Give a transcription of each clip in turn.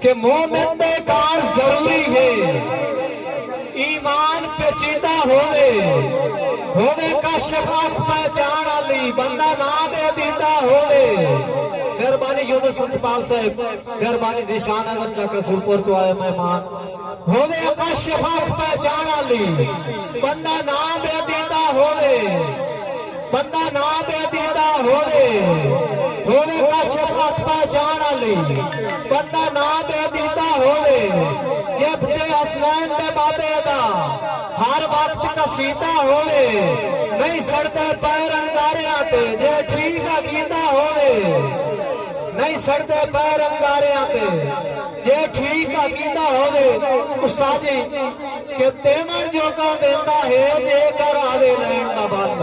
कि मोमिन दे कार जरूरी है ईमान पेचीदा होवे का शफाक पहचान आली बंदा ना दे दीदा होवे। मेहरबानी यूनुस संतपाल साहब, मेहरबानी जीशान अगर चक रसूलपुर तो आए मेहमान होवे का शफाक पहचान आली बंदा ना दे दीदा होवे, बंदा ना दे दीदा होवे का शफाक पहचान आली बंदा ना दे दीदा होवे। जब ते हसनैन दे बाबे दा हर वक्त कसीदा होवे नहीं सड़ते पैर अंगारियां ते जे ठीक अकीदा होवे, नहीं सड़ते पैर अंगारियां ते जे ठीक अकीदा होवे। उस्ताद जी के तेमन जोगा देंदा है जे कर आवे लैन दा बंद।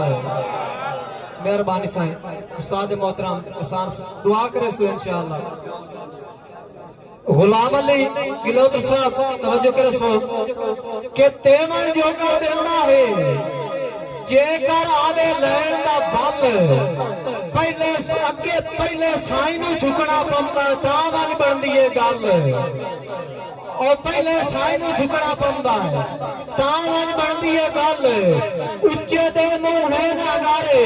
मेहरबानी साईं उस्ताद मोहतरम किसान दुआ करे सो इंशाअल्लाह। गुलाम अली गिलोत्र साहब तवज्जो करे सो के तेमन जोगा देंदा है जेकर आवे लैन दा बल। पहले अगे पहले साईं नूं झुकना पौंदा तां वल बनदी है गल, और पहले साईं नूं झुकना पौंदा तां वल बनदी है गल। उच्चे दे मूहे ना गारे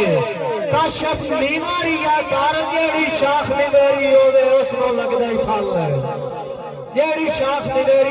कशफ नीवारी या कर जेड़ी शाख निवेरी होवे उस नूं लगदा ही फल, जेड़ी शाख निवेरी